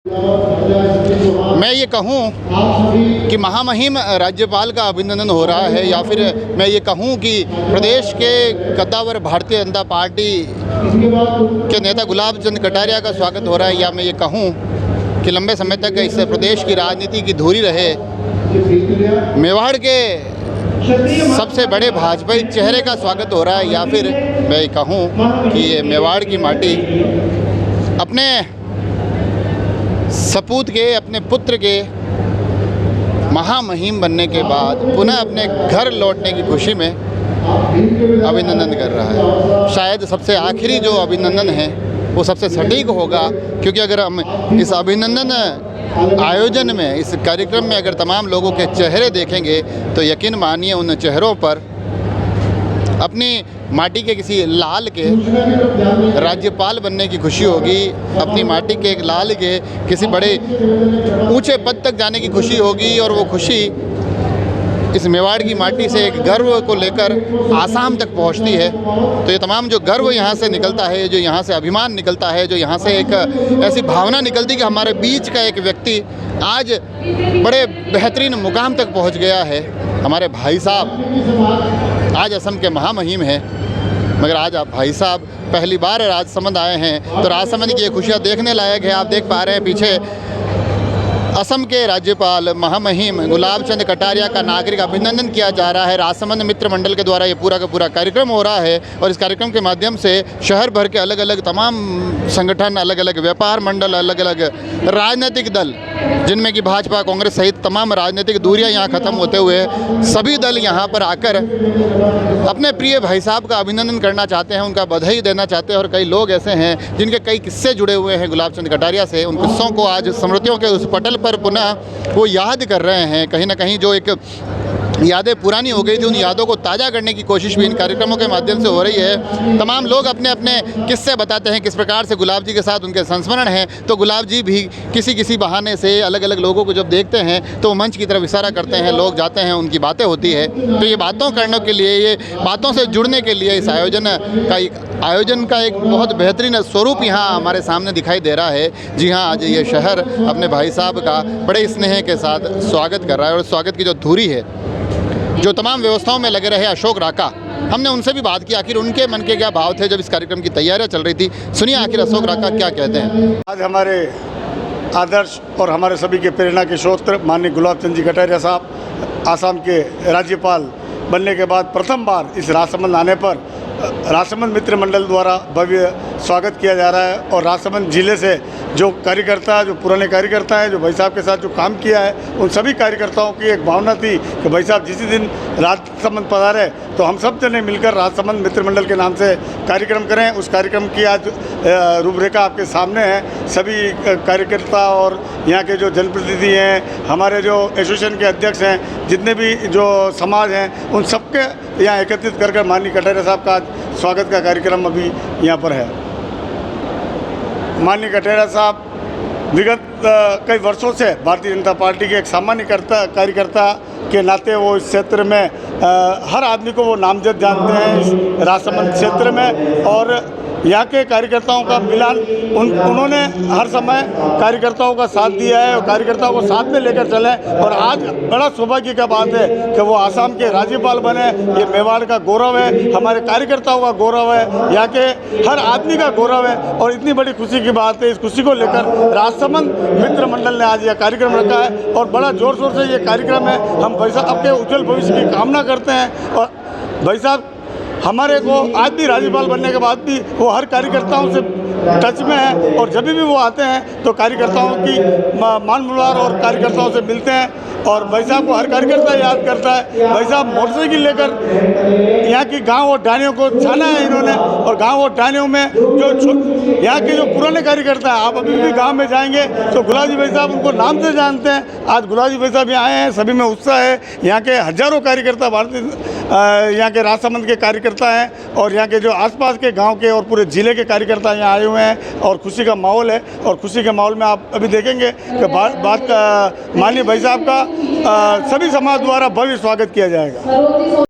मैं ये कहूँ कि महामहिम राज्यपाल का अभिनंदन हो रहा है, या फिर मैं ये कहूँ कि प्रदेश के कद्दावर भारतीय जनता पार्टी के नेता गुलाब चंद कटारिया का स्वागत हो रहा है, या मैं ये कहूँ कि लंबे समय तक इस प्रदेश की राजनीति की धुरी रहे मेवाड़ के सबसे बड़े भाजपाई चेहरे का स्वागत हो रहा है, या फिर मैं कहूँ कि ये मेवाड़ की माटी अपने सपूत के, अपने पुत्र के महामहिम बनने के बाद पुनः अपने घर लौटने की खुशी में अभिनंदन कर रहा है। शायद सबसे आखिरी जो अभिनंदन है वो सबसे सटीक होगा, क्योंकि अगर हम इस अभिनंदन आयोजन में, इस कार्यक्रम में अगर तमाम लोगों के चेहरे देखेंगे तो यकीन मानिए उन चेहरों पर अपनी माटी के किसी लाल के राज्यपाल बनने की खुशी होगी, अपनी माटी के एक लाल के किसी बड़े ऊंचे पद तक जाने की खुशी होगी, और वो खुशी इस मेवाड़ की माटी से एक गर्व को लेकर आसाम तक पहुंचती है। तो ये तमाम जो गर्व यहाँ से निकलता है, जो यहाँ से अभिमान निकलता है, जो यहाँ से एक ऐसी भावना निकलती कि हमारे बीच का एक व्यक्ति आज बड़े बेहतरीन मुकाम तक पहुँच गया है। हमारे भाई साहब आज असम के महामहिम हैं, मगर आज आप भाई साहब पहली बार राजसमंद आए हैं, तो राजसमंद की ये खुशियाँ देखने लायक है। आप देख पा रहे हैं पीछे असम के राज्यपाल महामहिम गुलाब चंद कटारिया का नागरिक अभिनंदन किया जा रहा है। राजसमंद मित्र मंडल के द्वारा ये पूरा का पूरा कार्यक्रम हो रहा है, और इस कार्यक्रम के माध्यम से शहर भर के अलग अलग तमाम संगठन, अलग अलग व्यापार मंडल, अलग अलग राजनीतिक दल, जिनमें कि भाजपा, कांग्रेस सहित तमाम राजनीतिक दूरियां यहाँ ख़त्म होते हुए सभी दल यहाँ पर आकर अपने प्रिय भाई साहब का अभिनंदन करना चाहते हैं, उनका बधाई देना चाहते हैं। और कई लोग ऐसे हैं जिनके कई किस्से जुड़े हुए हैं गुलाब चंद कटारिया से। उन किस्सों को आज स्मृतियों के उस पटल पर पुनः वो याद कर रहे हैं। कहीं ना कहीं जो एक यादें पुरानी हो गई थी, उन यादों को ताज़ा करने की कोशिश भी इन कार्यक्रमों के माध्यम से हो रही है। तमाम लोग अपने अपने किस्से बताते हैं, किस प्रकार से गुलाब जी के साथ उनके संस्मरण हैं। तो गुलाब जी भी किसी बहाने से अलग अलग लोगों को जब देखते हैं तो वो मंच की तरफ इशारा करते हैं, लोग जाते हैं, उनकी बातें होती है। तो ये बातों करने के लिए, ये बातों से जुड़ने के लिए इस आयोजन का एक बहुत बेहतरीन स्वरूप यहाँ हमारे सामने दिखाई दे रहा है। जी हाँ, आज ये शहर अपने भाई साहब का बड़े स्नेह के साथ स्वागत कर रहा है, और स्वागत की जो धुरी है, जो तमाम व्यवस्थाओं में लगे रहे अशोक राका, हमने उनसे भी बात की आखिर उनके मन के क्या भाव थे जब इस कार्यक्रम की तैयारियां चल रही थी। सुनिए आखिर अशोक राका क्या कहते हैं। आज हमारे आदर्श और हमारे सभी के प्रेरणा के स्रोत माननीय गुलाब चंद जी कटारिया साहब आसाम के राज्यपाल बनने के बाद प्रथम बार इस राजसमंद आने पर राजसमंद मित्र मंडल द्वारा भव्य स्वागत किया जा रहा है। और राजसमंद जिले से जो कार्यकर्ता, जो पुराने कार्यकर्ता हैं, जो भाई साहब के साथ जो काम किया है, उन सभी कार्यकर्ताओं की एक भावना थी कि भाई साहब जिस दिन राजसमंद पधारे तो हम सब जने मिलकर राजसमंद मित्र मंडल के नाम से कार्यक्रम करें। उस कार्यक्रम की आज रूपरेखा आपके सामने है। सभी कार्यकर्ता और यहाँ के जो जनप्रतिनिधि हैं, हमारे जो एसोसिएशन के अध्यक्ष हैं, जितने भी जो समाज हैं, उन सबके यहाँ एकत्रित कर माननीय कटारिया साहब का स्वागत का कार्यक्रम अभी यहाँ पर है। माननीय कटारिया साहब विगत कई वर्षों से भारतीय जनता पार्टी के एक सामान्य कार्यकर्ता के नाते वो इस क्षेत्र में हर आदमी को वो नामजद जानते हैं इस राजसमंद क्षेत्र में। और यहाँ के कार्यकर्ताओं का मिलान उन्होंने हर समय कार्यकर्ताओं का साथ दिया है, और कार्यकर्ताओं को साथ में लेकर चले। और आज बड़ा सौभाग्य का बात है कि वो आसाम के राज्यपाल बने। ये मेवाड़ का गौरव है, हमारे कार्यकर्ताओं का गौरव है, यहाँ के हर आदमी का गौरव है। और इतनी बड़ी खुशी की बात है, इस खुशी को लेकर राजसमंद मित्र मंडल ने आज यह कार्यक्रम रखा है, और बड़ा ज़ोर शोर से ये कार्यक्रम है। हम भाई साहब आपके उज्जवल भविष्य की कामना करते हैं। और भाई साहब हमारे को आज भी राज्यपाल बनने के बाद भी वो हर कार्यकर्ताओं से टच में है, और जब भी वो आते हैं तो कार्यकर्ताओं की मान मुलार और कार्यकर्ताओं से मिलते हैं। और भाई साहब को हर कार्यकर्ता याद करता है। भाई साहब मोटरसाइकिल लेकर यहाँ की गांव और ढानियों को छाना है इन्होंने, और गांव और ढानियों में जो यहाँ के जो पुराने कार्यकर्ता हैं, आप अभी भी गांव में जाएंगे तो गुलाब जी भाई साहब उनको नाम से जानते हैं। आज गुलाब जी भाई साहब यहाँ आए हैं, सभी में उत्साह है। यहाँ के हजारों कार्यकर्ता यहाँ के राजसमंद के कार्यकर्ता हैं, और यहाँ के जो आसपास के गांव के और पूरे ज़िले के कार्यकर्ता यहाँ आए हुए हैं, और खुशी का माहौल है। और खुशी के माहौल में आप अभी देखेंगे कि माननीय भाई साहब का सभी समाज द्वारा भव्य स्वागत किया जाएगा।